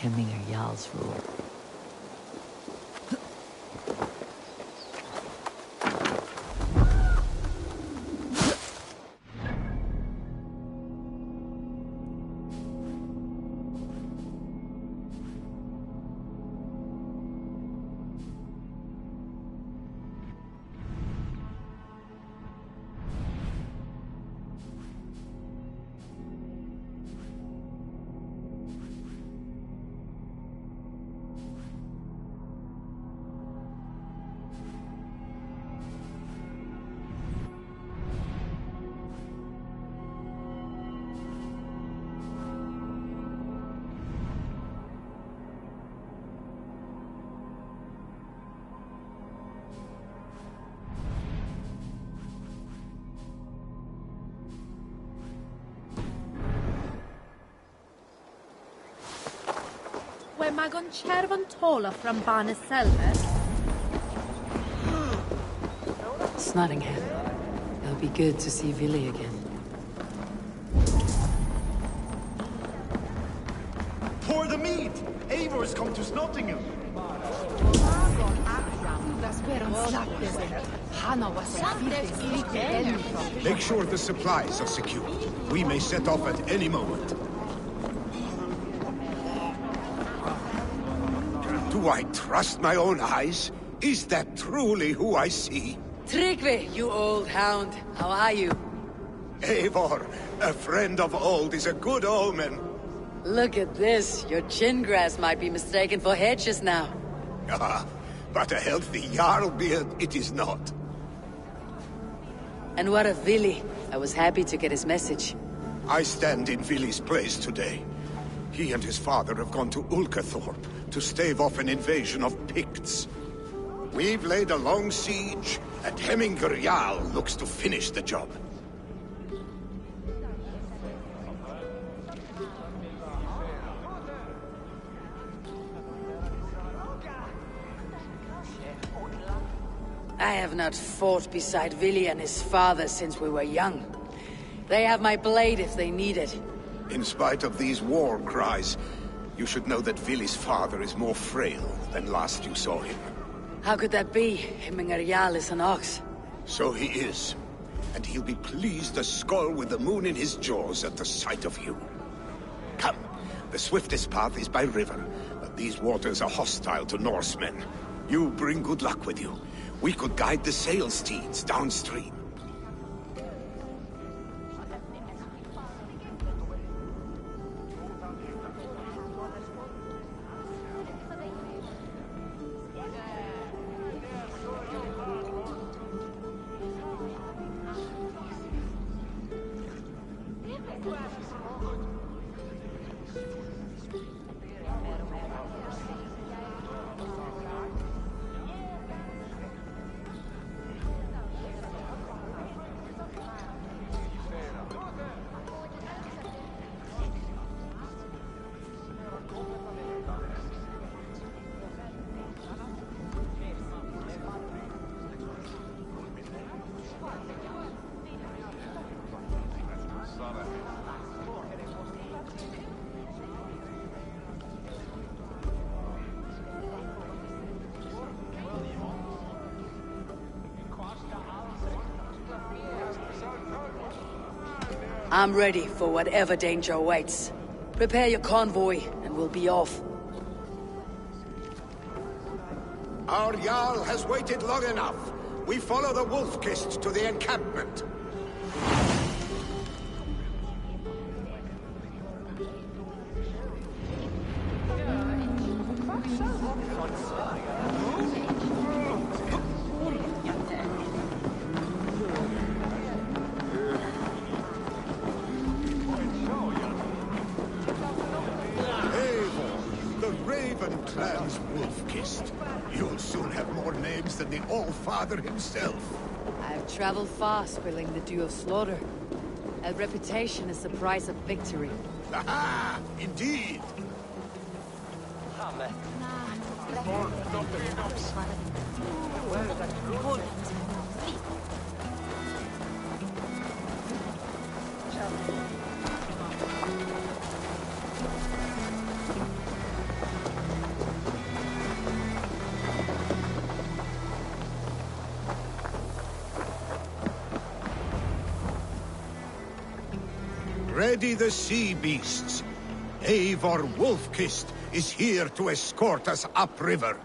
Hemminger Jarl's rule. We mag an chervan tola from Banis Selva. It's Nottingham. It'll be good to see Vili again. Pour the meat! Eivor's come to Nottingham. Make sure the supplies are secure. We may set off at any moment. Do I trust my own eyes? Is that truly who I see? Tryggvi, you old hound. How are you? Eivor, a friend of old is a good omen. Look at this. Your chin grass might be mistaken for hedges now. Ah, but a healthy Jarl beard it is not. And what of Vili? I was happy to get his message. I stand in Vili's place today. He and his father have gone to Ulkathorpe to stave off an invasion of Picts. We've laid a long siege, and Hemminger Jarl looks to finish the job. I have not fought beside Vili and his father since we were young. They have my blade if they need it. In spite of these war cries, you should know that Vili's father is more frail than last you saw him. How could that be? Hemminger Jarl is an ox. So he is. And he'll be pleased as Skull with the moon in his jaws at the sight of you. Come, the swiftest path is by river, but these waters are hostile to Norsemen. You bring good luck with you. We could guide the sail steeds downstream. I'm ready for whatever danger awaits. Prepare your convoy, and we'll be off. Our Jarl has waited long enough. We follow the Wolf-Kist to the encampment. Clan's Wolf-Kist. You'll soon have more names than the All-Father himself. I've traveled far, spilling the dew of slaughter. A reputation is the price of victory. Aha! Indeed! Ready the sea beasts. Eivor Wolfkist is here to escort us upriver.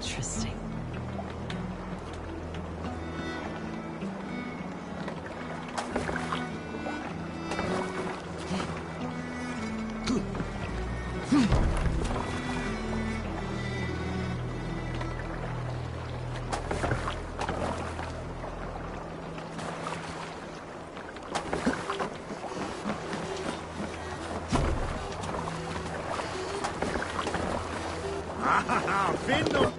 Interesting. Finn.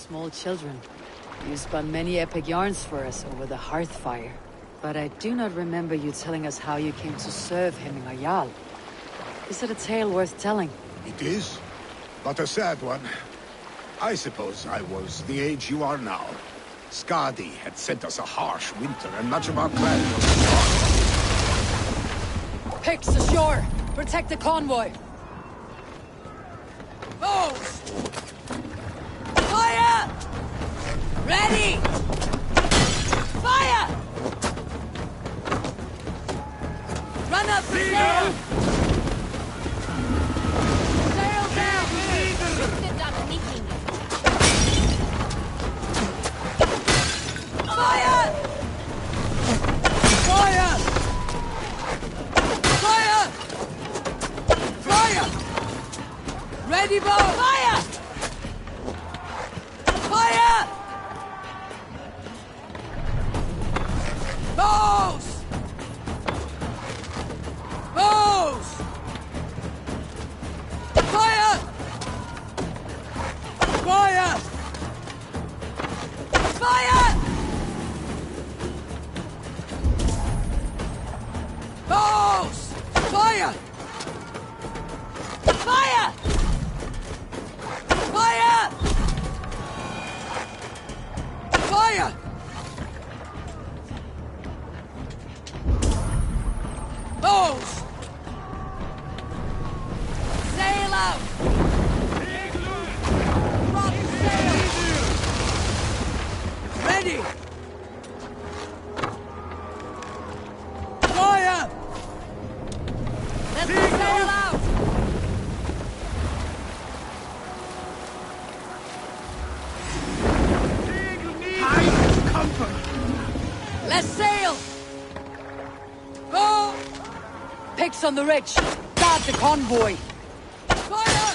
small children. You spun many epic yarns for us over the hearth fire. But I do not remember you telling us how you came to serve Hemingr Jarl. Is it a tale worth telling? It is, but a sad one. I suppose I was the age you are now. Skadi had sent us a harsh winter, and much of our clan was lost. Picks ashore! Protect the convoy! Bows! Fire! Ready! Fire! Run up the sail! Sail down! Fire! Fire! Fire! Fire! Ready, bow! Fire! Fire! Bows! Bows! Fire! Fire! Fire! Bows! Fire! Fire! Fire! Fire! Bows! Sail out! Drop sail! Ready! Fire! Let the sail out! Let's sail! Go! Picks on the ridge. Guard the convoy. Fire!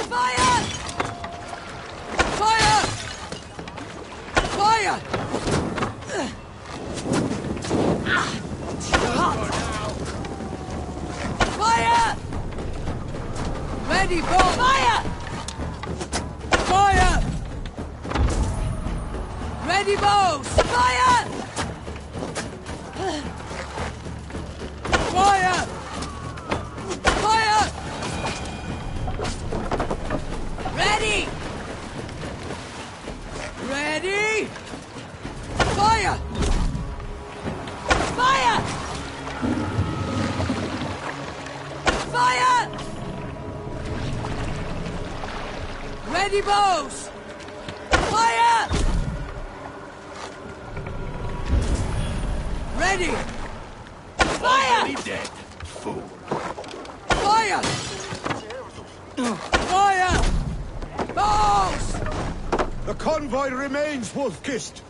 Fire! Fire! Fire! Fire! Ready, bow! Fire! Fire! Ready, bows! Fire! Fire! Fire! Ready! Ready! Fire! Fire! Fire! Ready, bows! Fire! Ready! Fire! Already dead, fool. Fire! Fire! Bows! The convoy remains, Wolf-Kissed.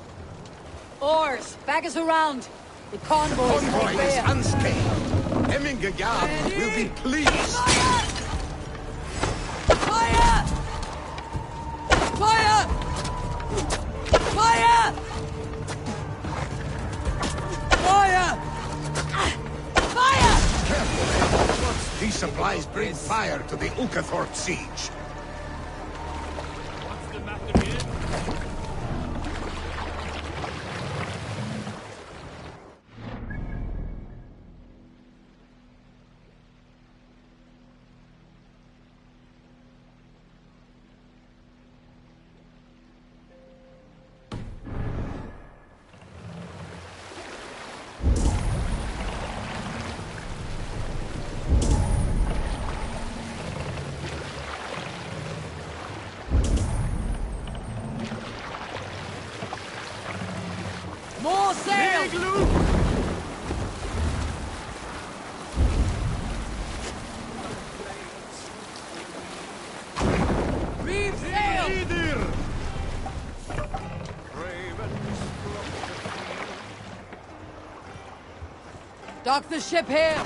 Oars, back us around. The convoy Convoy is unscathed. Hemingr Jarl will be pleased. Fire! Fire! Fire! Fire! Fire! Fire! These supplies bring fire to the Ukathort siege. What's the matter here? More sail! Reef sail! Dock the ship here!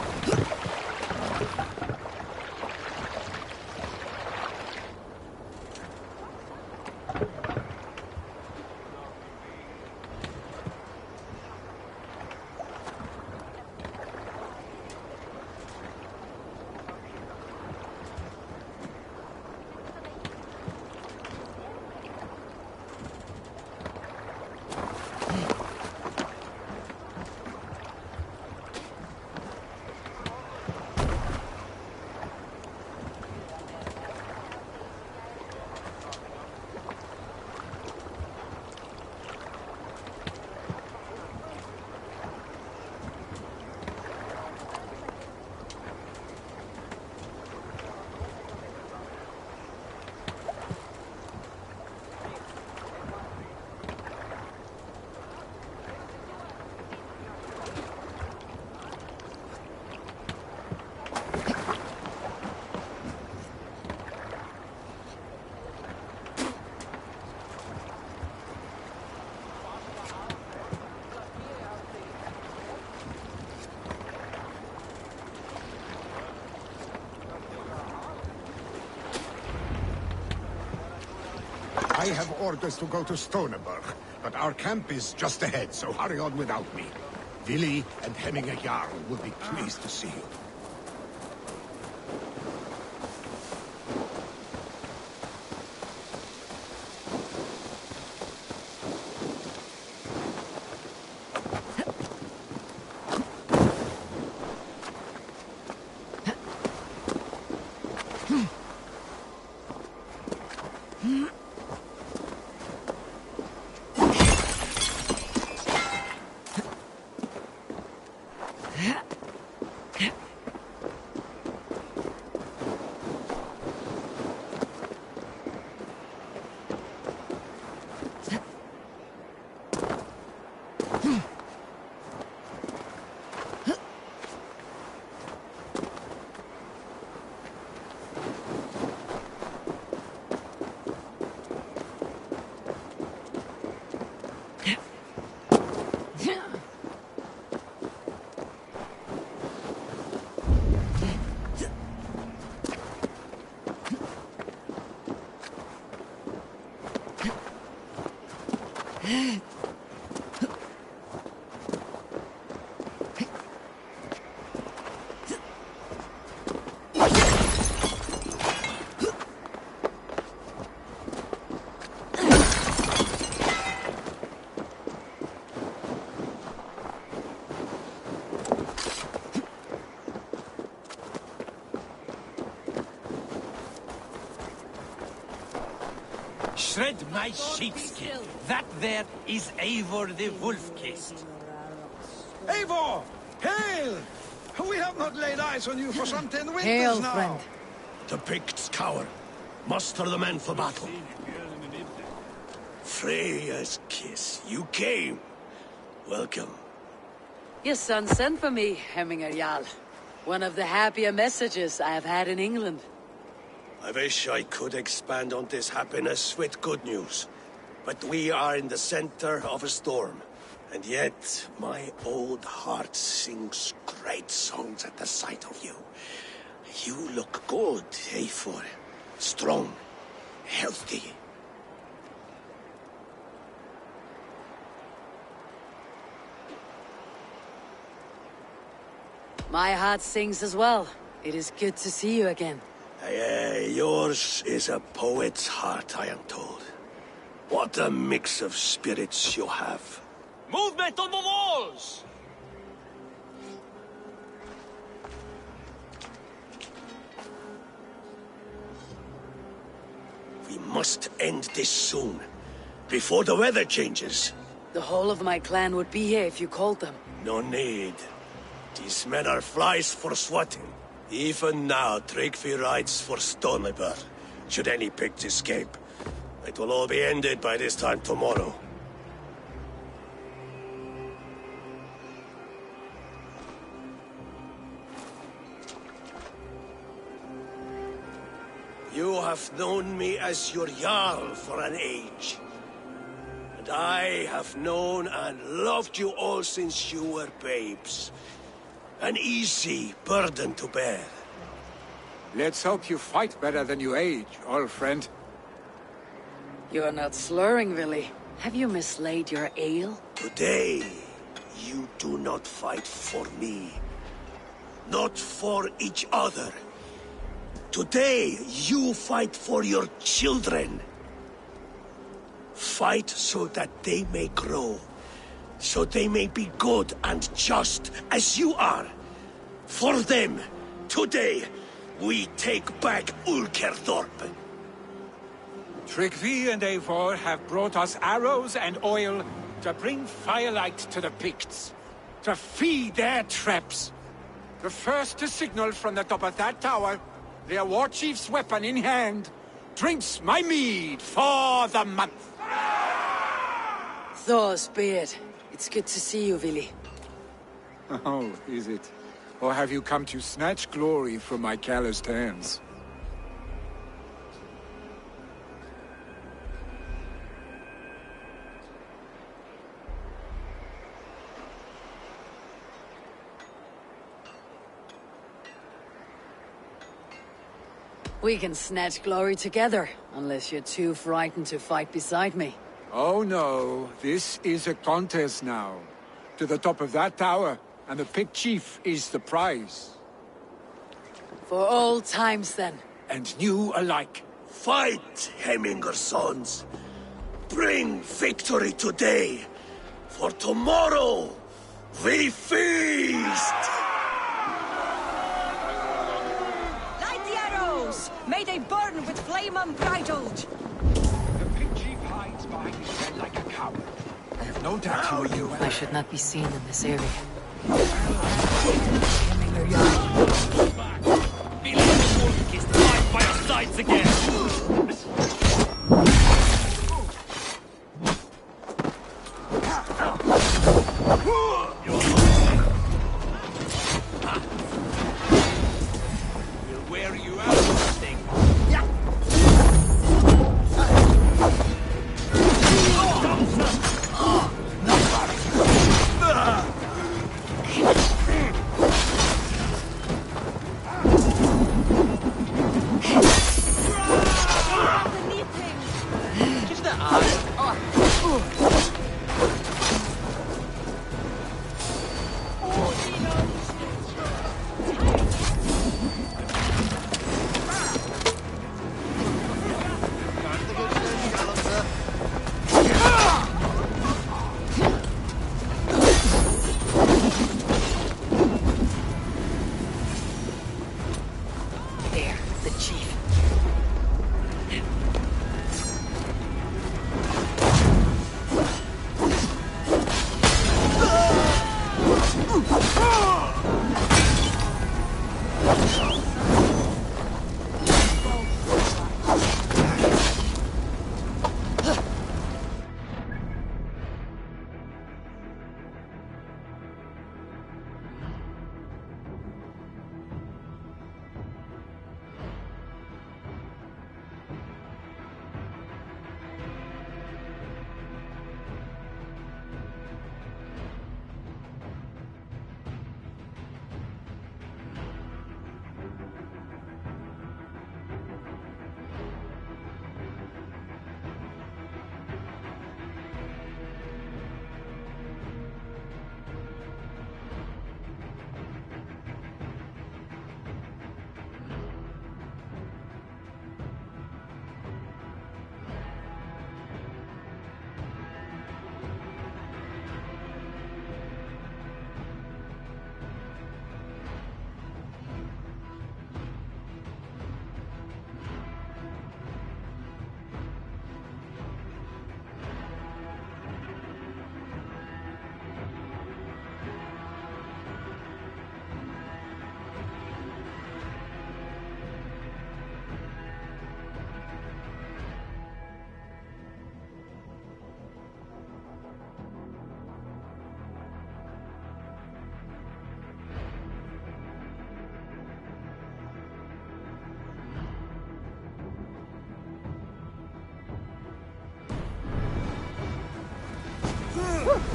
I have orders to go to Stoneberg, but our camp is just ahead, so hurry on without me. Willi and Hemminger Jarl will be pleased to see you. Shred my sheepskin. That there is Eivor the Wolf-Kissed. Eivor! Hail! We have not laid eyes on you for some 10 winters Hail, now. friend. The Picts cower. Muster the men for battle. Freya's kiss. You came. Welcome. Your son sent for me, Hemminger Jarl. One of the happier messages I have had in England. I wish I could expand on this happiness with good news. But we are in the center of a storm. And yet, my old heart sings great songs at the sight of you. You look good, Eivor. Strong. Healthy. My heart sings as well. It is good to see you again. Yours is a poet's heart, I am told. What a mix of spirits you have. Movement on the walls! We must end this soon, before the weather changes. The whole of my clan would be here if you called them. No need. These men are flies for swatting. Even now, Tryggvi rides for Stoneberg. Should any Picts escape, it will all be ended by this time tomorrow. You have known me as your Jarl for an age. And I have known and loved you all since you were babes. An easy burden to bear. Let's hope you fight better than you age, old friend. You are not slurring, Willi. Have you mislaid your ale? Today, you do not fight for me. Not for each other. Today, you fight for your children. Fight so that they may grow. So they may be good and just as you are. For them, today, we take back Ulkerthorp. Tryggvi and Eivor have brought us arrows and oil to bring firelight to the Picts. To feed their traps. The first to signal from the top of that tower, their war chief's weapon in hand, drinks my mead for the month. Thor's beard. It's good to see you, Willi. Oh, is it? Or have you come to snatch glory from my calloused hands? We can snatch glory together, unless you're too frightened to fight beside me. Oh no, this is a contest now. To the top of that tower, and the Pict Chief is the prize. For old times, then. And new alike. Fight, Hemminger sons. Bring victory today, for tomorrow we feast! Light the arrows! May they burn with flame unbridled! The Pict Chief hides behind his head like a coward. I have no doubt he will do I should not be seen in this area. Feeling the wolf-kissed fight by our sides again! We'll wear you out of this thing. Just the eye. There, the chief.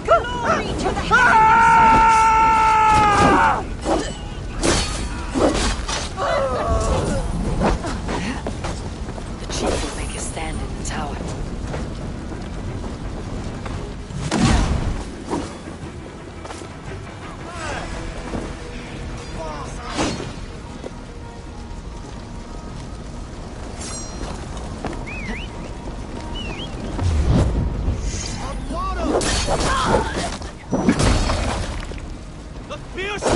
Glory to the Hemminger The chief will make a stand in the tower. The fierce!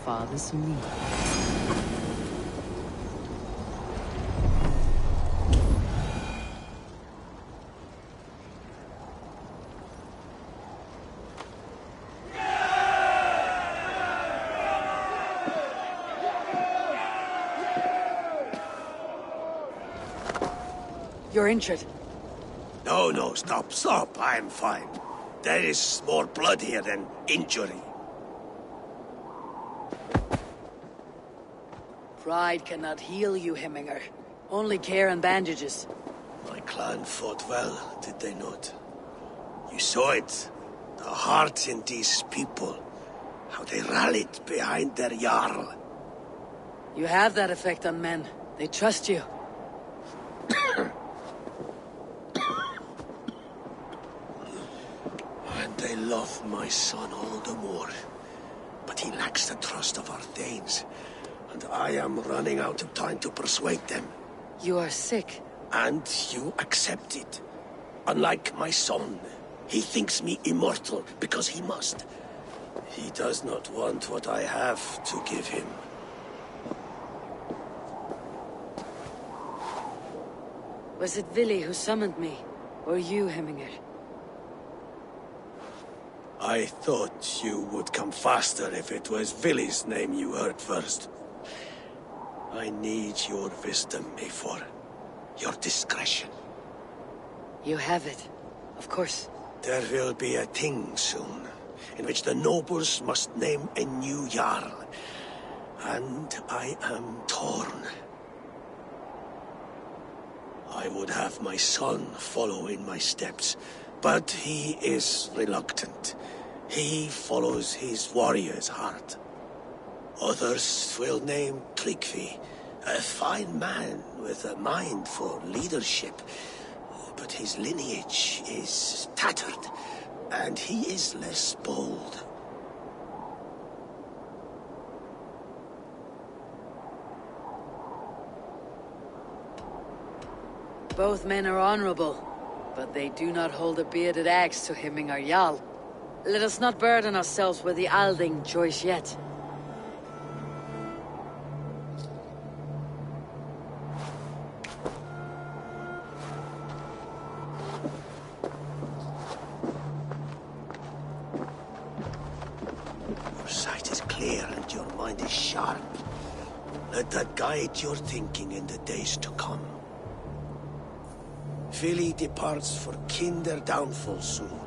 father's knee. You're injured. No, stop. I'm fine. There is more blood here than injury. Pride cannot heal you, Hemminger. Only care and bandages. My clan fought well, did they not? You saw it. The heart in these people. How they rallied behind their Jarl. You have that effect on men. They trust you. And they love my son all the more. But he lacks the trust of our Thanes. And I am running out of time to persuade them. You are sick. And you accept it. Unlike my son, he thinks me immortal because he must. He does not want what I have to give him. Was it Vili who summoned me? Or you, Hemminger? I thought you would come faster if it was Vili's name you heard first. I need your wisdom, Eivor. Your discretion. You have it. Of course. There will be a thing soon, in which the nobles must name a new Jarl. And I am torn. I would have my son follow in my steps, but he is reluctant. He follows his warrior's heart. Others will name Tryggvi, a fine man with a mind for leadership. But his lineage is tattered, and he is less bold. Both men are honorable, but they do not hold a bearded axe to Hemminger Jarl. Let us not burden ourselves with the Alding choice yet. Your sight is clear and your mind is sharp. Let that guide your thinking in the days to come. Vili departs for Kinder downfall soon.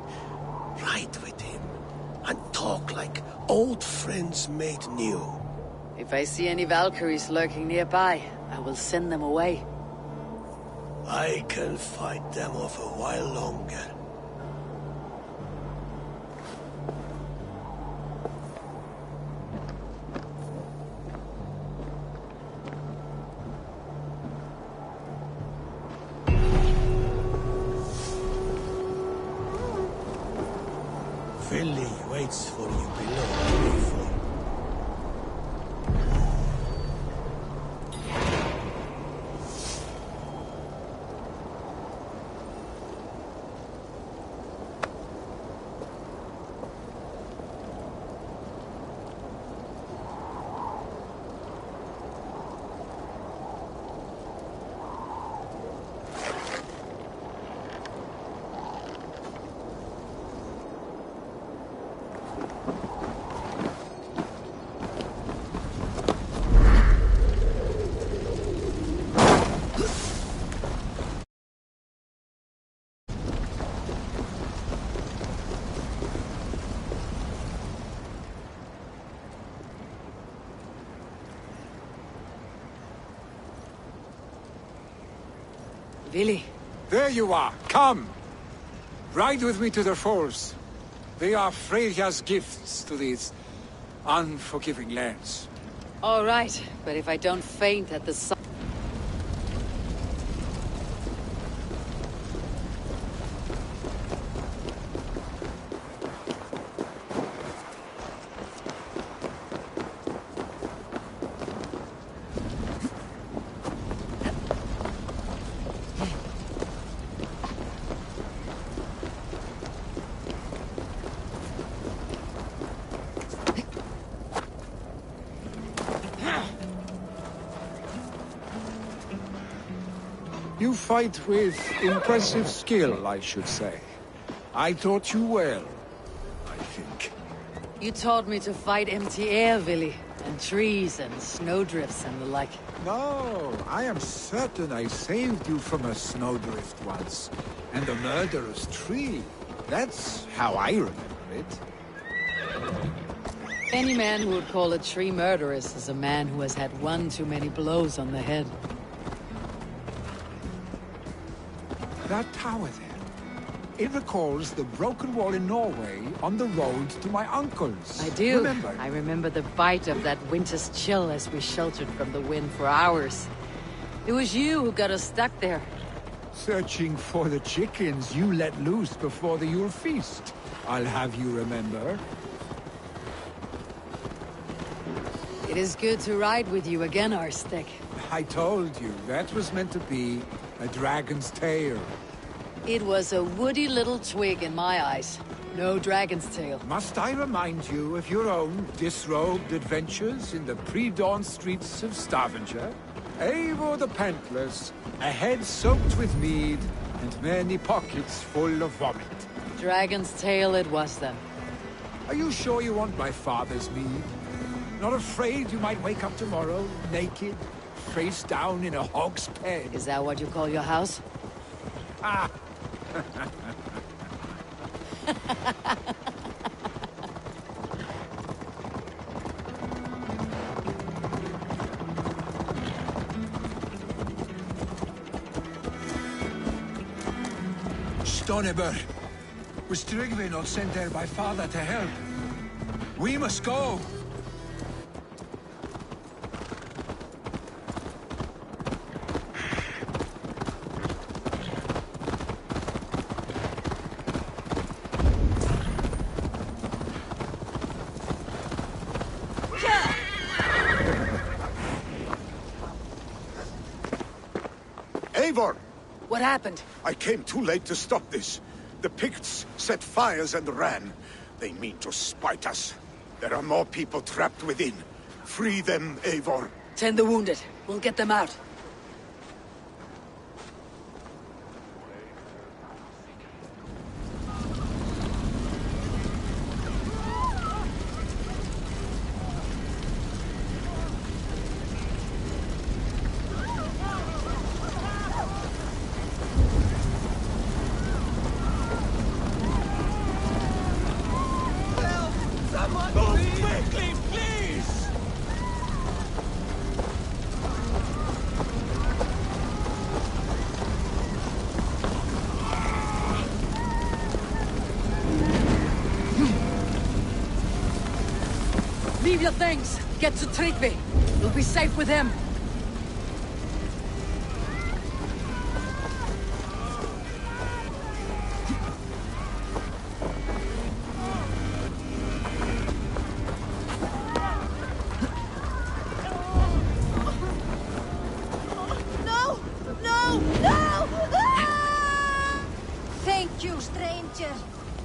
Ride with him, and talk like old friends made new. If I see any Valkyries lurking nearby, I will send them away. I can fight them off a while longer. Vili waits for you below, Eivor. Vili. There you are. Come. Ride with me to the falls. They are Freya's gifts to these unforgiving lands. All right, but if I don't faint at the sight... You fight with impressive skill, I should say. I taught you well, I think. You taught me to fight empty air, Villy, and trees and snowdrifts and the like. No, I am certain I saved you from a snowdrift once, and a murderous tree. That's how I remember it. Any man who would call a tree murderous is a man who has had one too many blows on the head. That tower there, it recalls the broken wall in Norway on the road to my uncle's. I do. Remember? I remember the bite of that winter's chill as we sheltered from the wind for hours. It was you who got us stuck there. Searching for the chickens you let loose before the Yule feast. I'll have you remember. It is good to ride with you again, Arstek. I told you, that was meant to be a dragon's tail. It was a woody little twig in my eyes. No dragon's tail. Must I remind you of your own disrobed adventures in the pre-dawn streets of Stavanger? Eivor the Pantless, a head soaked with mead, and many pockets full of vomit. Dragon's tail it was then. Are you sure you want my father's mead? Not afraid you might wake up tomorrow, naked, face down in a hog's pen? Is that what you call your house? Ah! Stonebur, was Tryggvi not sent there by father to help? We must go! Eivor! What happened? I came too late to stop this. The Picts set fires and ran. They mean to spite us. There are more people trapped within. Free them, Eivor. Tend the wounded. We'll get them out. Leave your things. Get to Tryggvi. You'll be safe with him. No! No! No! Ah! Thank you, stranger.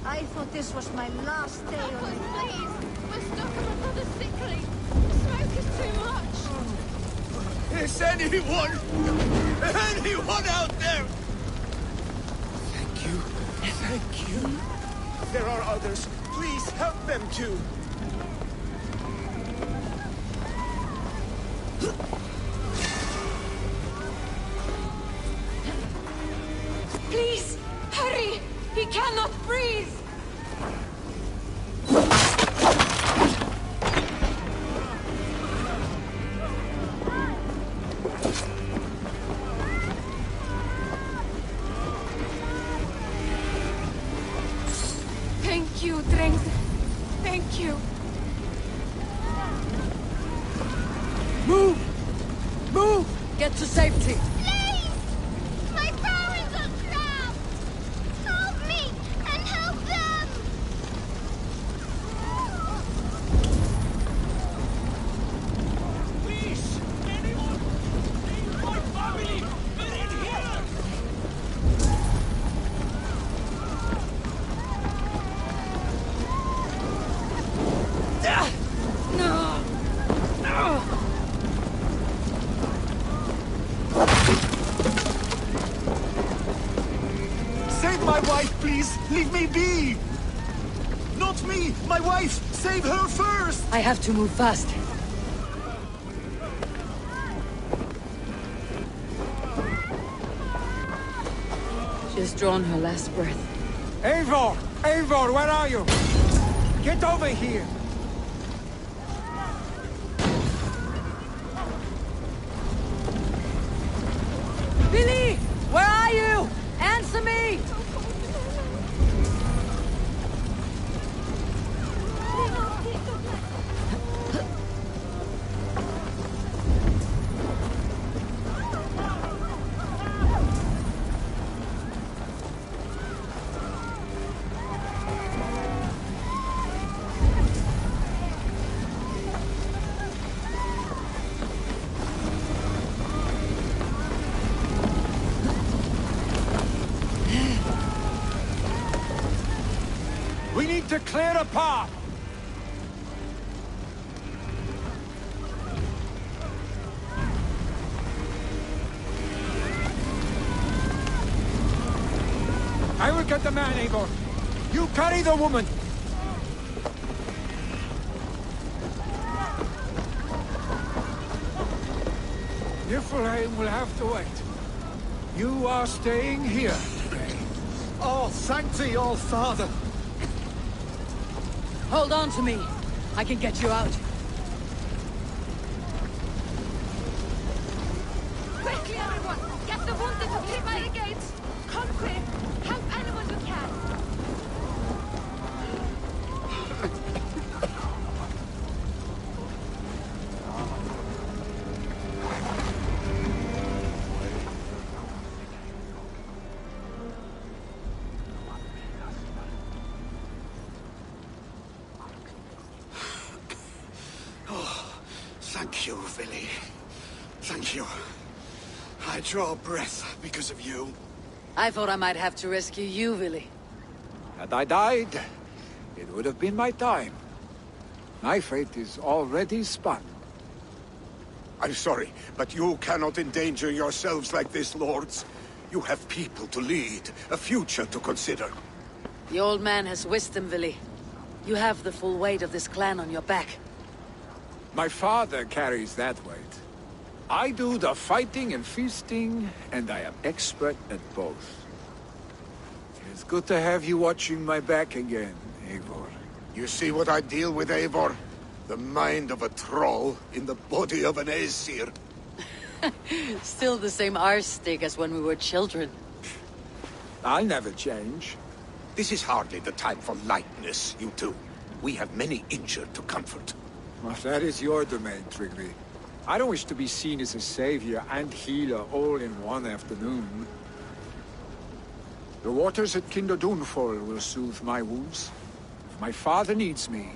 I thought this was my last day on Please! the... We're stuck and my brother's sickly. The smoke is too much. Is anyone out there? Thank you. Thank you. There are others. Please help them too. Please, hurry! He cannot breathe! Thank you, Dreng. Thank you. Move! Move! Get to safety. Please! My parents are trapped! Help me and help them! Please! Anyone! Save my family! We're in here! No! No! Save my wife, please! Leave me be! Not me! My wife! Save her first! I have to move fast. She has drawn her last breath. Eivor! Eivor, where are you? Get over here! Billy! Where are you? Answer me! We need to clear a path! I will get the man, Eivor. You carry the woman. Niflheim will have to wait. You are staying here. Oh, thank thee, all father! Hold on to me. I can get you out. Quickly, everyone! Get the wounded to keep by the gates! Come quick! Help anyone you can! Thank you, Billy. Thank you. I draw breath because of you. I thought I might have to rescue you, Billy. Had I died, it would have been my time. My fate is already spun. I'm sorry, but you cannot endanger yourselves like this, lords. You have people to lead, a future to consider. The old man has wisdom, Billy. You have the full weight of this clan on your back. My father carries that weight. I do the fighting and feasting, and I am expert at both. It's good to have you watching my back again, Eivor. You see what I deal with, Eivor? The mind of a troll in the body of an Aesir. Still the same arse stick as when we were children. I'll never change. This is hardly the time for lightness, you two. We have many injured to comfort. Well, that is your domain, Trigby. I don't wish to be seen as a savior and healer all in one afternoon. The waters at Kinderdunfol will soothe my wounds. If my father needs me,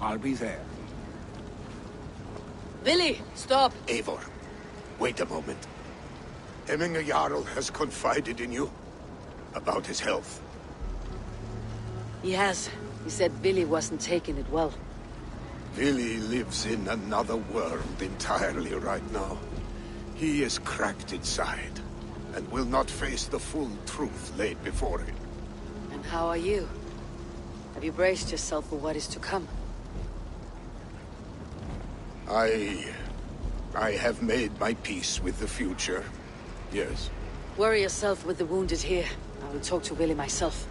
I'll be there. Billy, stop! Eivor, wait a moment. Hemminger Jarl has confided in you about his health. He has. He said Billy wasn't taking it well. Billy lives in another world entirely right now. He is cracked inside, and will not face the full truth laid before him. And how are you? Have you braced yourself for what is to come? I have made my peace with the future, yes. Worry yourself with the wounded here. I will talk to Billy myself.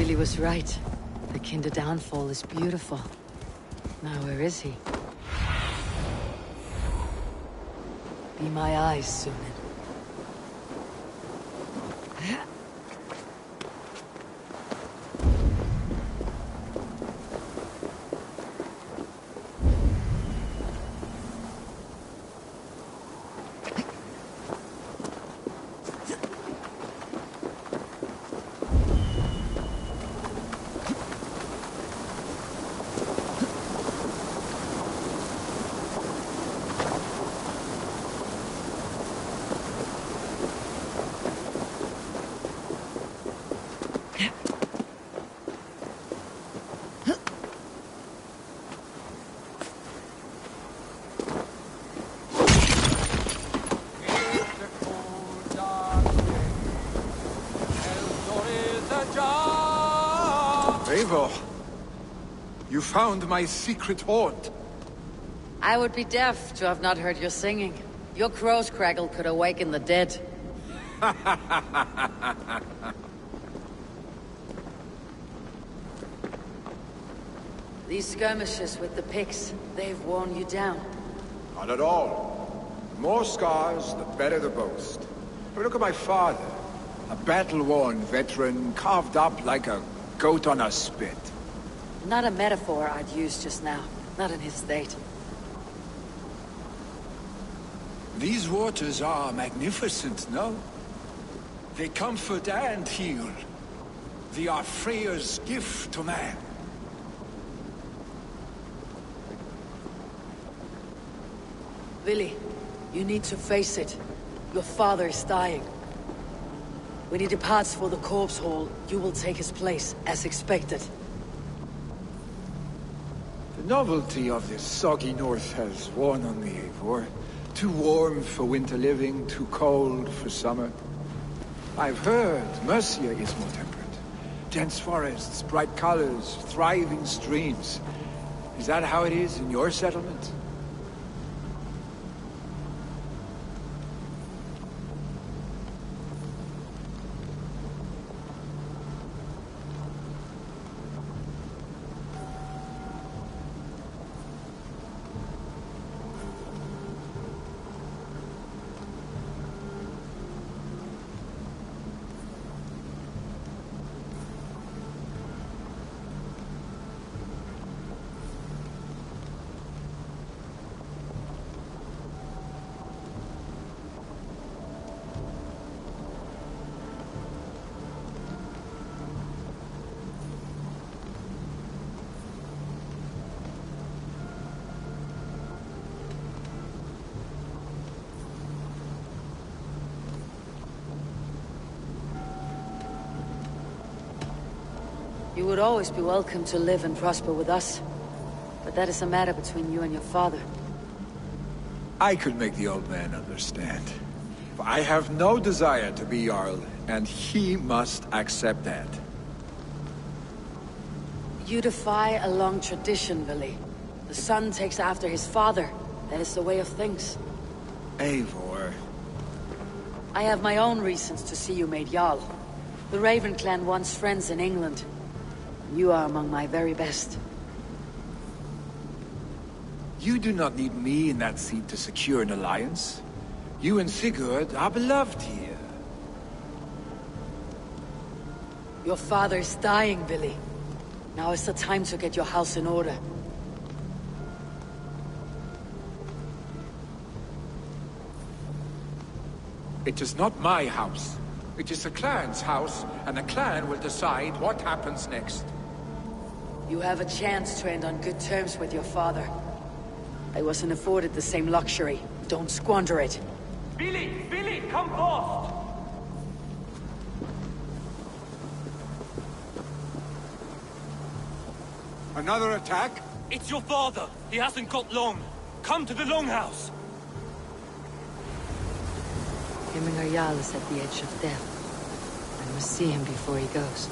Billy was right. The Kinder downfall is beautiful. Now where is he? Be my eyes, Sunan. Eivor, you found my secret haunt. I would be deaf to have not heard your singing. Your crow's crackle could awaken the dead. These skirmishes with the Picts, they've worn you down. Not at all. The more scars, the better the boast. But look at my father. A battle-worn veteran, carved up like a goat on a spit. Not a metaphor I'd use just now. Not in his state. These waters are magnificent, no? They comfort and heal. They are Freya's gift to man. Vili, you need to face it. Your father is dying. When he departs for the corpse hall, you will take his place, as expected. The novelty of this soggy north has worn on me, Eivor. Too warm for winter living, too cold for summer. I've heard Mercia is more temperate. Dense forests, bright colors, thriving streams. Is that how it is in your settlement? You would always be welcome to live and prosper with us. But that is a matter between you and your father. I could make the old man understand. I have no desire to be Jarl, and he must accept that. You defy a long tradition, Vili. The son takes after his father. That is the way of things. Eivor. I have my own reasons to see you made Jarl. The Raven clan wants friends in England. You are among my very best. You do not need me in that seat to secure an alliance. You and Sigurd are beloved here. Your father is dying, Vili. Now is the time to get your house in order. It is not my house. It is the clan's house, and the clan will decide what happens next. You have a chance to end on good terms with your father. I wasn't afforded the same luxury. Don't squander it. Billy, come fast! Another attack? It's your father. He hasn't got long. Come to the longhouse. Himmingar Jarl is at the edge of death. I must see him before he goes.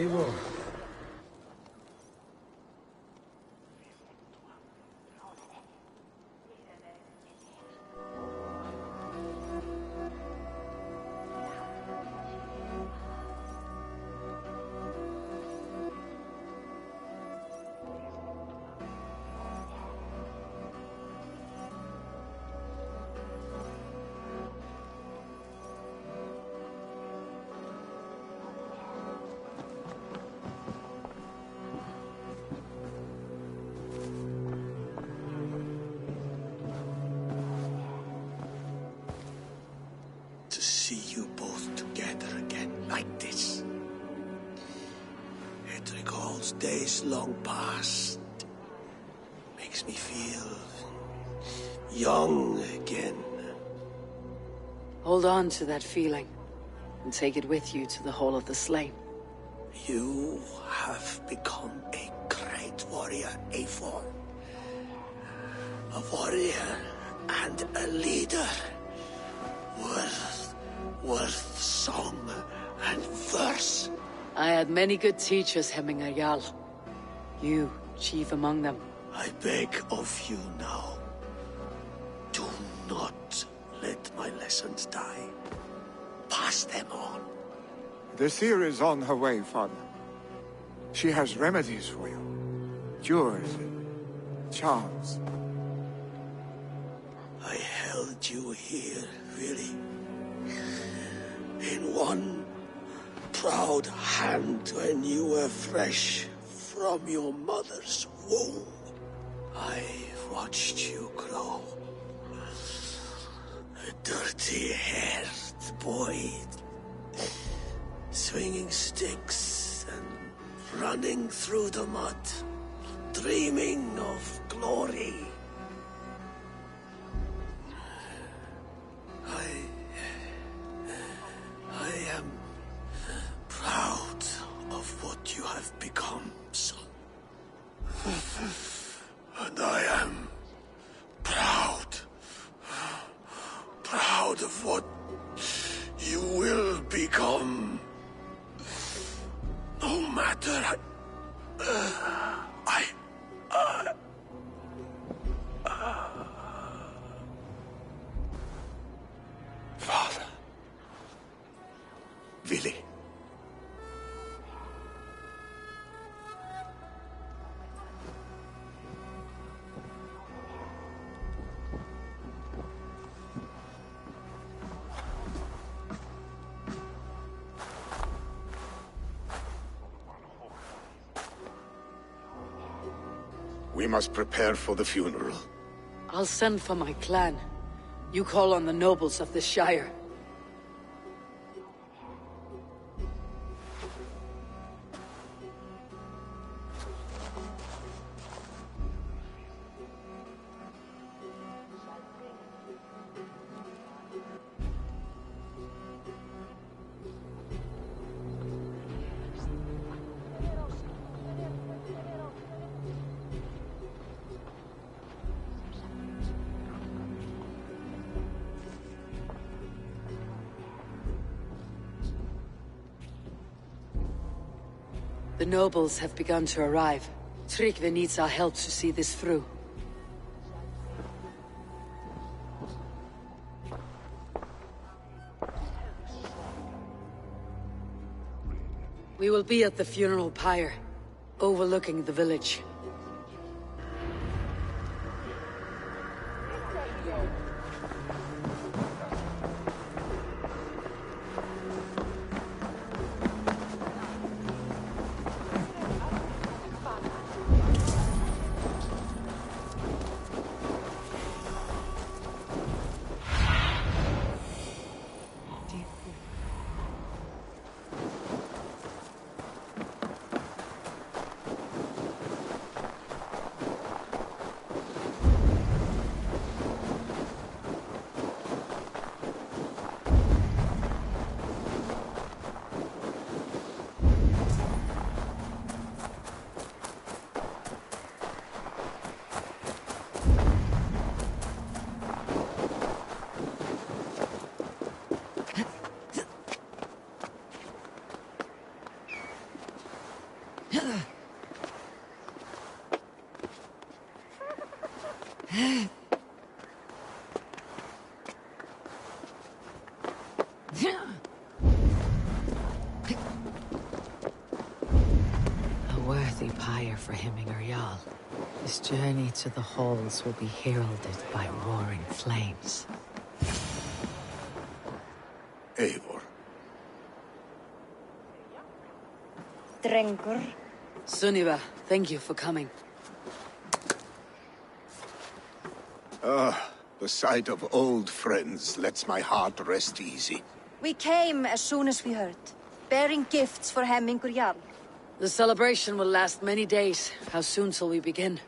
Eivor. To see you both together again like this. It recalls days long past. Makes me feel young again. Hold on to that feeling, and take it with you to the Hall of the Slain. You have become a great warrior, Eivor. A warrior and a leader. Worth song and verse. I had many good teachers, Hemming Jarl. You, chief among them. I beg of you now, do not let my lessons die. Pass them on. The seer is on her way, Father. She has remedies for you. Cures and charms. I held you here, really. In one proud hand when you were fresh from your mother's womb. I watched you grow. A dirty-haired boy, swinging sticks and running through the mud, dreaming of glory. I am proud of what you have become, son. And I am proud of what you will become. No matter Father. Willi. We must prepare for the funeral. I'll send for my clan. You call on the nobles of the Shire. The nobles have begun to arrive. Tryggvi needs our help to see this through. We will be at the funeral pyre, overlooking the village. A worthy pyre for Hemminger Jarl. His journey to the halls will be heralded by roaring flames. Eivor. Drengur. Sunniva, thank you for coming. The sight of old friends lets my heart rest easy. We came as soon as we heard, bearing gifts for Hemmingur Jarl. The celebration will last many days. How soon shall we begin?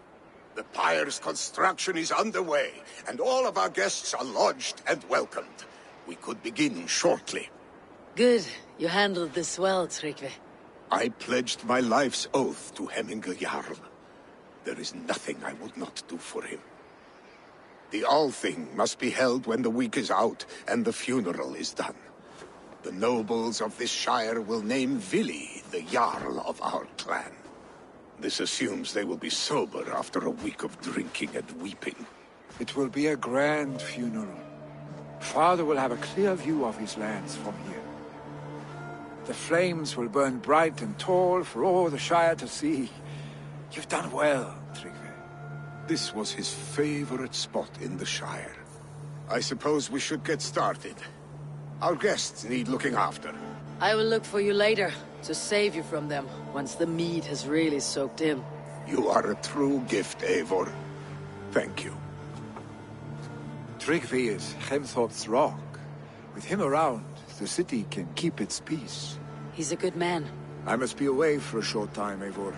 The pyre's construction is underway, and all of our guests are lodged and welcomed. We could begin shortly. Good. You handled this well, Tryggvi. I pledged my life's oath to Hemminger Jarl. There is nothing I would not do for him. The Althing must be held when the week is out and the funeral is done. The nobles of this shire will name Vili the Jarl of our clan. This assumes they will be sober after a week of drinking and weeping. It will be a grand funeral. Father will have a clear view of his lands from here. The flames will burn bright and tall for all the Shire to see. You've done well, Tryggvi. This was his favorite spot in the Shire. I suppose we should get started. Our guests need looking after. I will look for you later, to save you from them, once the mead has really soaked in. You are a true gift, Eivor. Thank you. Tryggvi is Hemthorpe's rock. With him around, the city can keep its peace. He's a good man. I must be away for a short time, Eivor.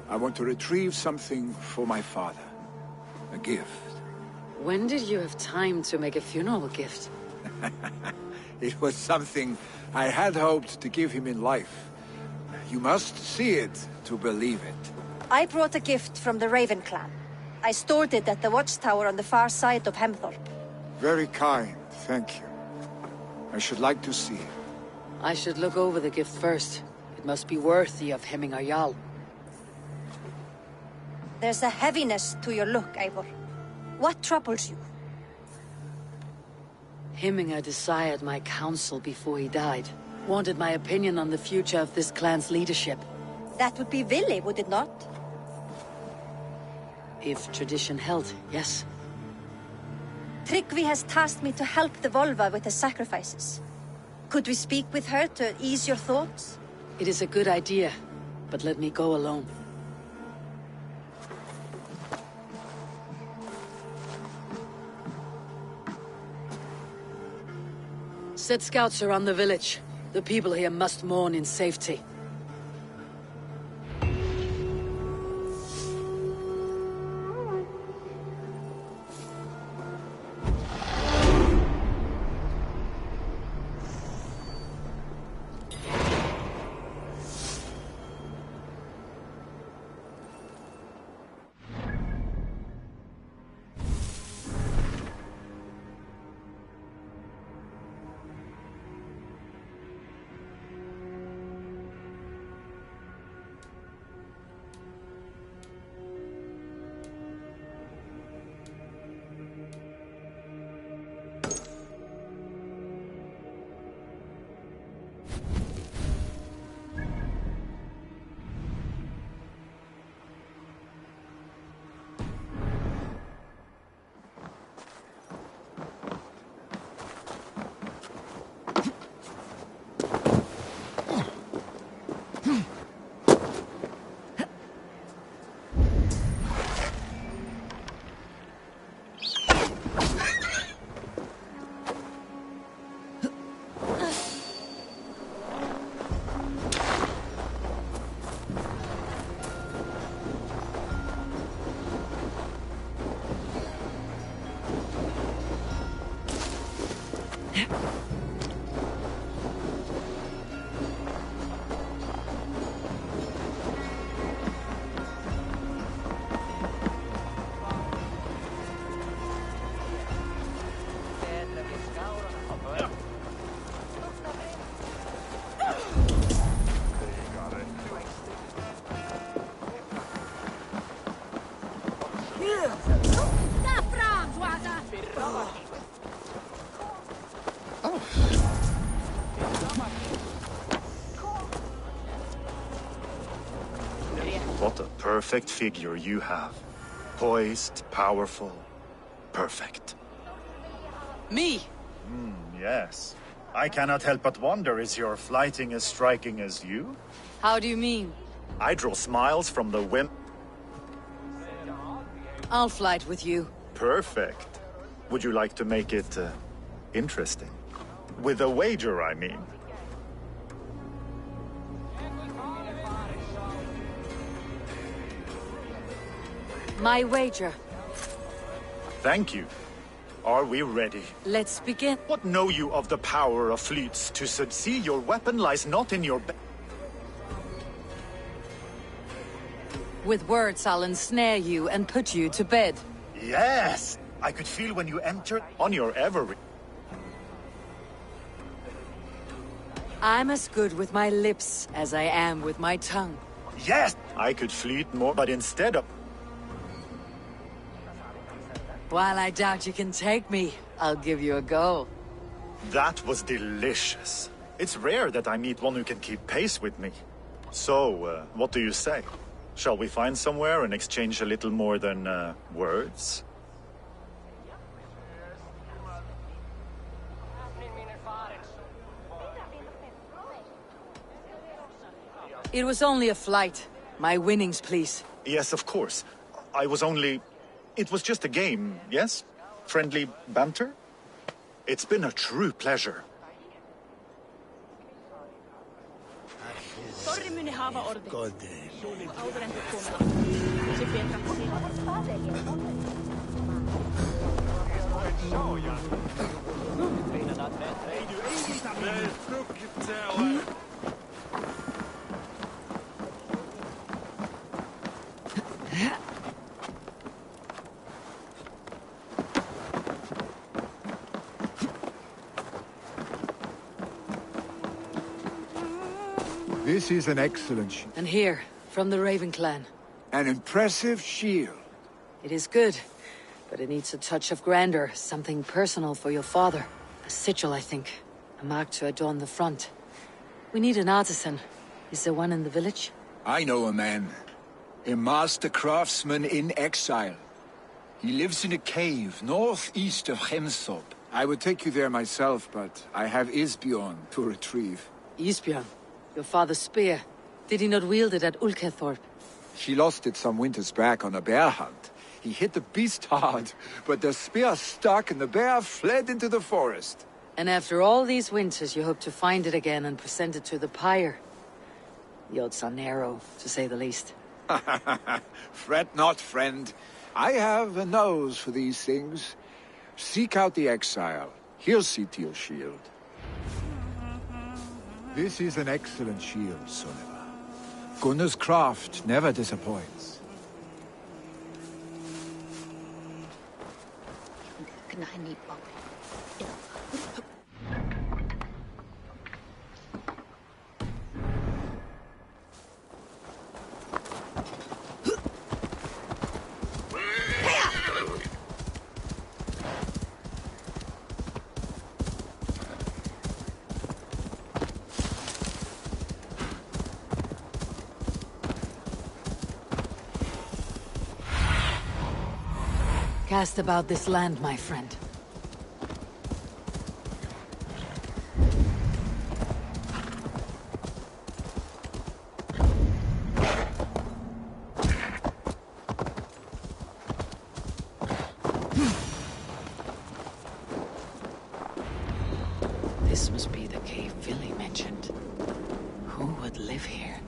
I want to retrieve something for my father. A gift. When did you have time to make a funeral gift? It was something I had hoped to give him in life. You must see it to believe it. I brought a gift from the Raven clan. I stored it at the watchtower on the far side of Hemthorpe. Very kind, thank you. I should like to see it. I should look over the gift first. It must be worthy of Hemminger Jarl. There's a heaviness to your look, Eivor. What troubles you? Hemminger desired my counsel before he died. Wanted my opinion on the future of this clan's leadership. That would be Vili, would it not? If tradition held, yes. Tryggvi has tasked me to help the Volva with the sacrifices. Could we speak with her to ease your thoughts? It is a good idea, but let me go alone. Set scouts around the village. The people here must mourn in safety. What a perfect figure you have. Poised, powerful, perfect. Me? Yes. I cannot help but wonder, is your flighting as striking as you? How do you mean? I draw smiles from the women. I'll flight with you. Perfect. Would you like to make it, interesting? With a wager, I mean. My wager. Thank you. Are we ready? Let's begin. What know you of the power of fleets? To see your weapon lies not in your With words, I'll ensnare you and put you to bed. Yes! I could feel when you entered on your I'm as good with my lips as I am with my tongue. Yes! I could fleet more, but instead of... While I doubt you can take me, I'll give you a go. That was delicious. It's rare that I meet one who can keep pace with me. So, what do you say? Shall we find somewhere and exchange a little more than, words? It was only a flight. My winnings, please. Yes, of course. It was just a game, yes? Friendly banter? It's been a true pleasure. Þorri muni hafa orðið. Áður en þið komið. Sé betra fyrir. This is an excellent shield. And here, from the Raven clan. An impressive shield. It is good, but it needs a touch of grandeur, something personal for your father. A sigil, I think. A mark to adorn the front. We need an artisan. Is there one in the village? I know a man. A master craftsman in exile. He lives in a cave northeast of Hemsop. I would take you there myself, but I have Isbjorn to retrieve. Isbjorn? Your father's spear. Did he not wield it at Ulkethorpe? She lost it some winters back on a bear hunt. He hit the beast hard, but the spear stuck and the bear fled into the forest. And after all these winters, you hope to find it again and present it to the pyre. The odds are narrow, to say the least. Fret not, friend. I have a nose for these things. Seek out the exile. He'll see to your shield. This is an excellent shield, Soneva. Gunnar's craft never disappoints. Cast about this land, my friend. This must be the cave Villy mentioned. Who would live here?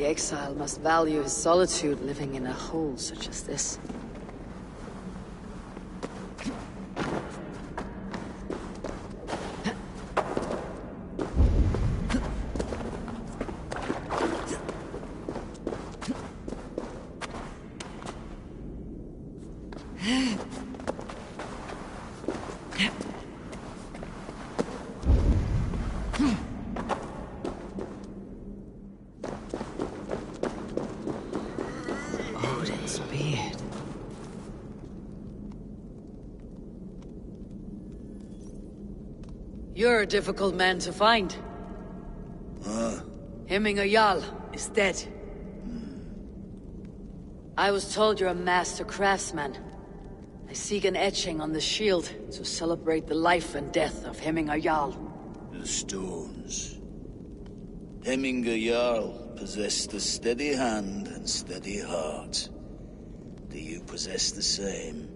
The exile must value his solitude living in a hole such as this. You're a difficult man to find. Hemminger Jarl is dead. I was told you're a master craftsman. I seek an etching on the shield to celebrate the life and death of Hemminger Jarl. The stones. Hemminger Jarl possessed a steady hand and steady heart. Do you possess the same?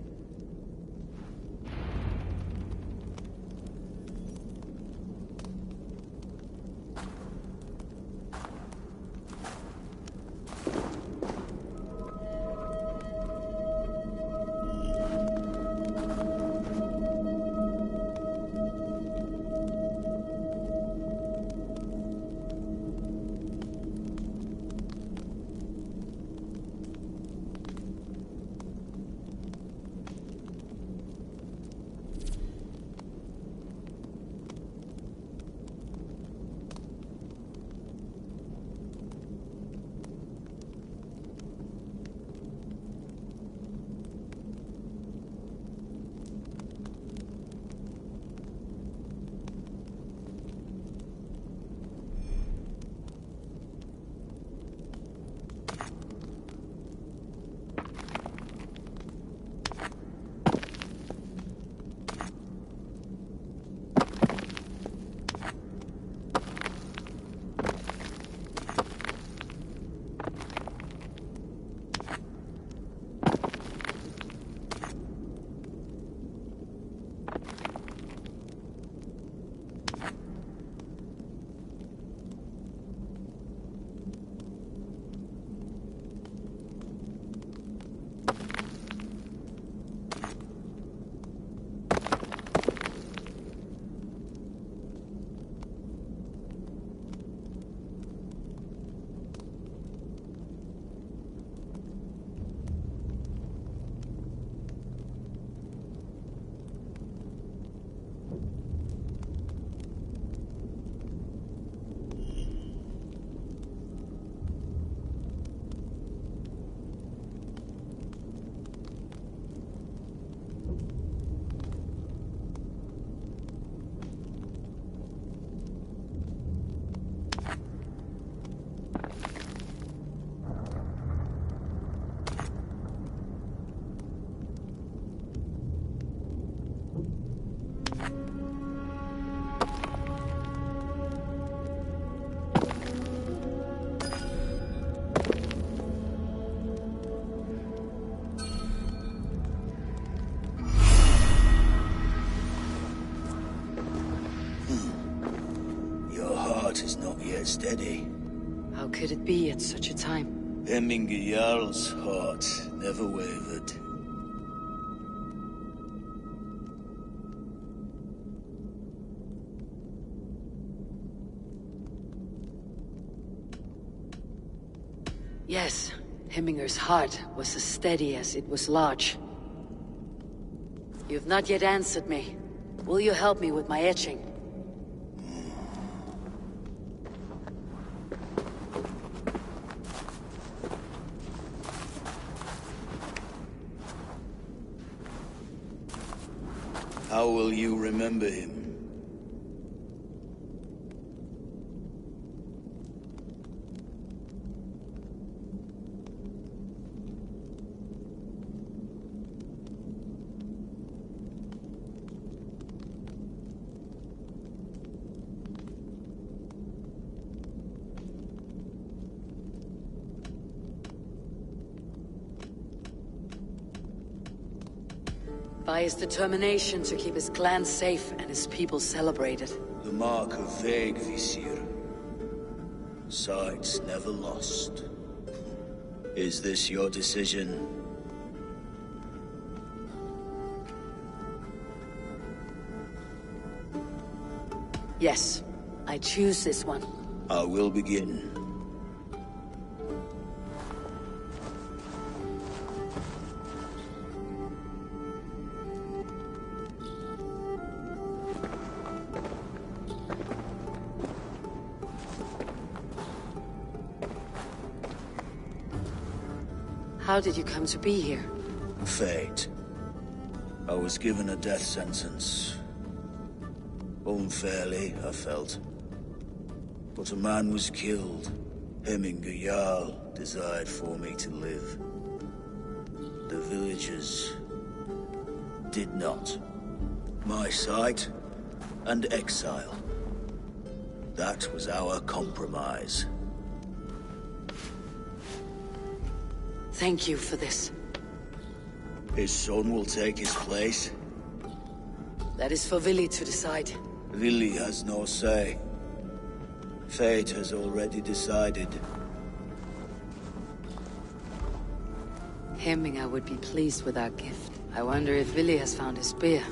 Is not yet steady. How could it be at such a time? Hemminger Jarl's heart never wavered. Yes, Hemminger's heart was as steady as it was large. You've not yet answered me. Will you help me with my etching? How will you remember him? By his determination to keep his clan safe and his people celebrated. The mark of Vegvisir. Sight's never lost. Is this your decision? Yes, I choose this one. I will begin. How did you come to be here? Fate. I was given a death sentence. Unfairly, I felt. But a man was killed. Hemminger Jarl desired for me to live. The villagers did not. My sight and exile. That was our compromise. Thank you for this. His son will take his place. That is for Vili to decide. Vili has no say. Fate has already decided. Hemminger would be pleased with our gift. I wonder if Vili has found his spear.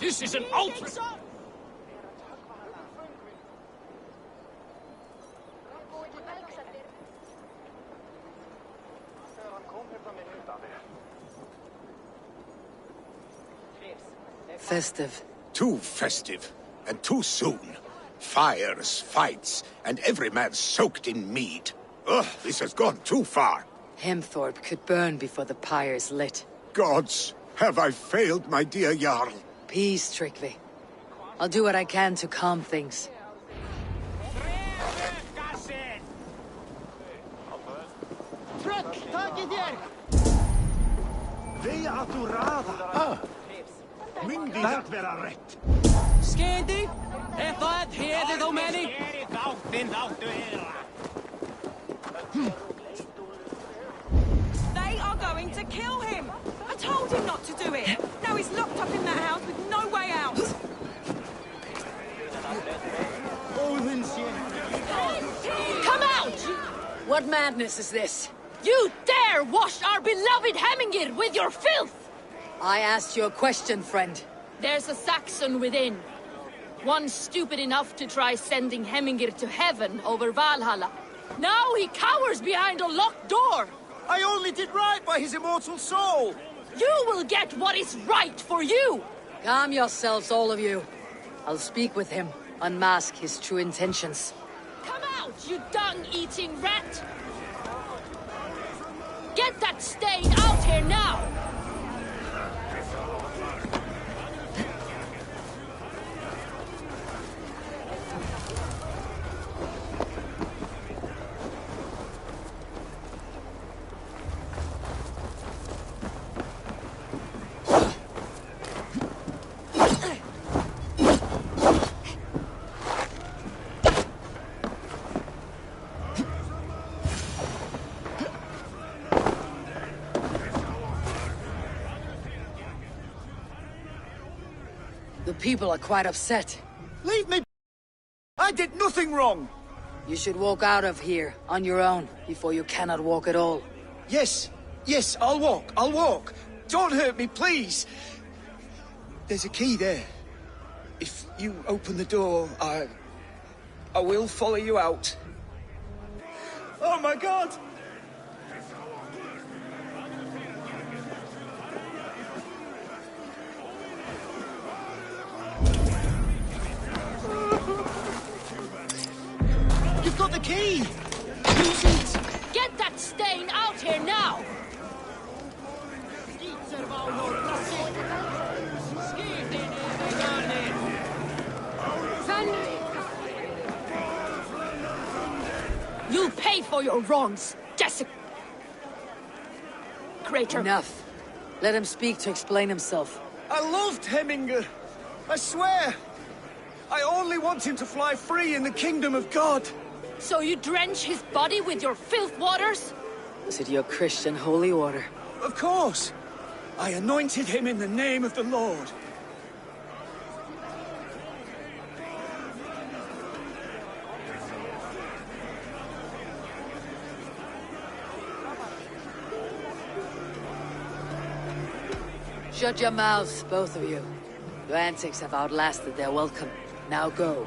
This is an ultra... Festive. Too festive, and too soon. Fires, fights, and every man soaked in mead. Ugh, this has gone too far. Hemthorpe could burn before the pyre's lit. Gods, have I failed my dear Jarl? Peace, Tryggvi. I'll do what I can to calm things. Myndi dat vera rätt. Skendi, ett hede då meni. They are going to kill him! I told him not to do it! Now he's locked up in that house with no way out! Come out! What madness is this? You dare wash our beloved Hemmingir with your filth! I asked you a question, friend. There's a Saxon within. One stupid enough to try sending Hemmingir to heaven over Valhalla. Now he cowers behind a locked door! I only did right by his immortal soul! You will get what is right for you! Calm yourselves, all of you. I'll speak with him, unmask his true intentions. Come out, you dung-eating rat! Get that stain out here now! The people are quite upset. Leave me! I did nothing wrong! You should walk out of here, on your own, before you cannot walk at all. Yes, I'll walk. Don't hurt me, please! There's a key there. If you open the door, I will follow you out. Oh my God! You've got the key! Use it! Get that stain out here now! You'll pay for your wrongs, Jessica. Crater. Enough. Let him speak to explain himself. I loved Hemminger. I swear. I only want him to fly free in the kingdom of God. So you drench his body with your filth waters? Was it your Christian holy order? Of course. I anointed him in the name of the Lord. Shut your mouths, both of you. Your antics have outlasted their welcome. Now go.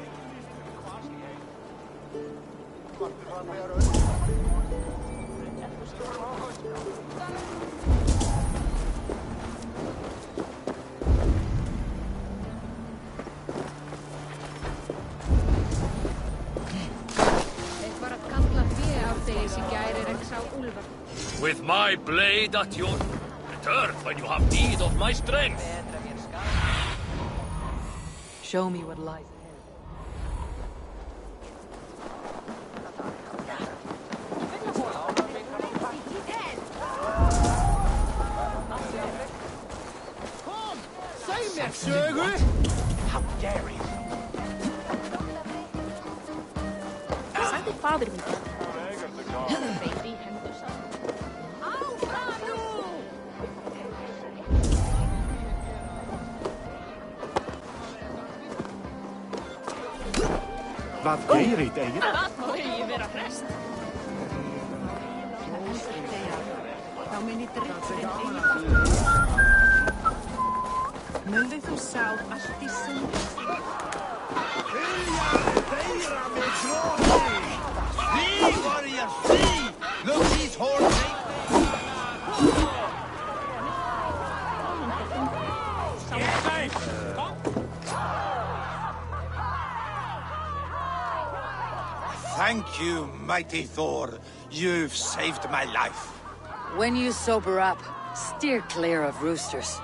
With my blade at your... Return when you have need of my strength. Show me what lies ahead. How dare you? Sabe fader baby Henderson. Vad geirit ei? Voi vera prest. Þá muni driftin Mulðu þú sá allt í sundur. Þeirra með gróði! Flee, warrior, flee! Look, these horns Thank you, mighty Thor. You've saved my life. When you sober up, steer clear of roosters.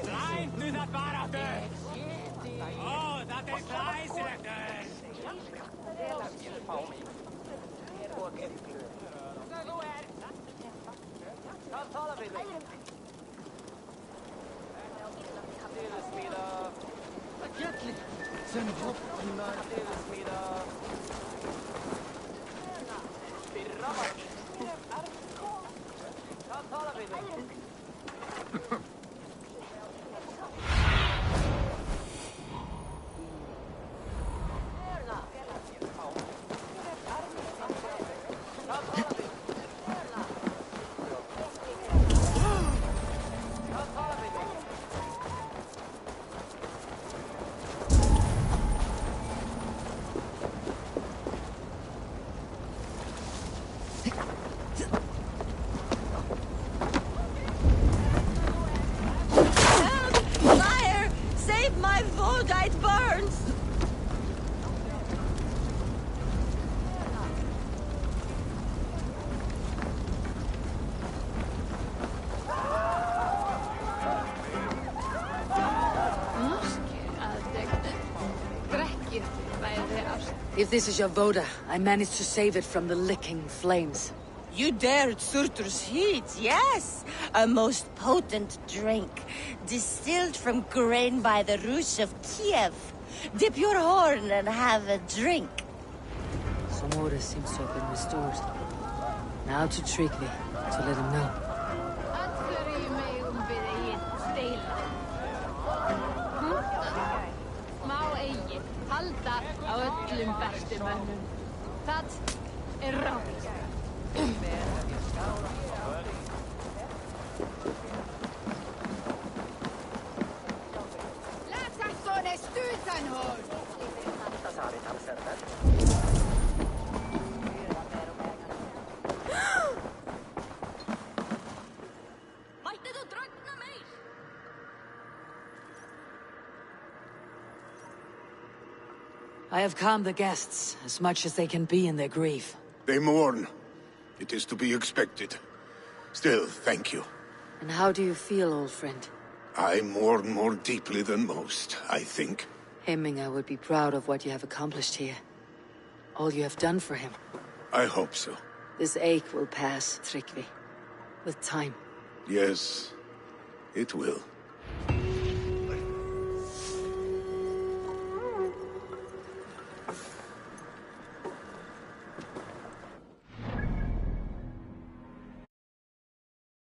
Nein, nu dat waar Oh, dat is lijstelijk. Fire! Save my Volga, it burns! If this is your Voda, I managed to save it from the licking flames. You dared Surtur's heat, yes! A most potent drink, distilled from grain by the Rus of Kiev. Dip your horn and have a drink. Some order seems to have been restored. Now to Trygve, to let him know. Halda á öllum bestu mönnum. Það rátt. I have calmed the guests, as much as they can be in their grief. They mourn. It is to be expected. Still, thank you. And how do you feel, old friend? I mourn more deeply than most, I think. Hemminger would be proud of what you have accomplished here. All you have done for him. I hope so. This ache will pass, Trygve. With time. Yes, it will.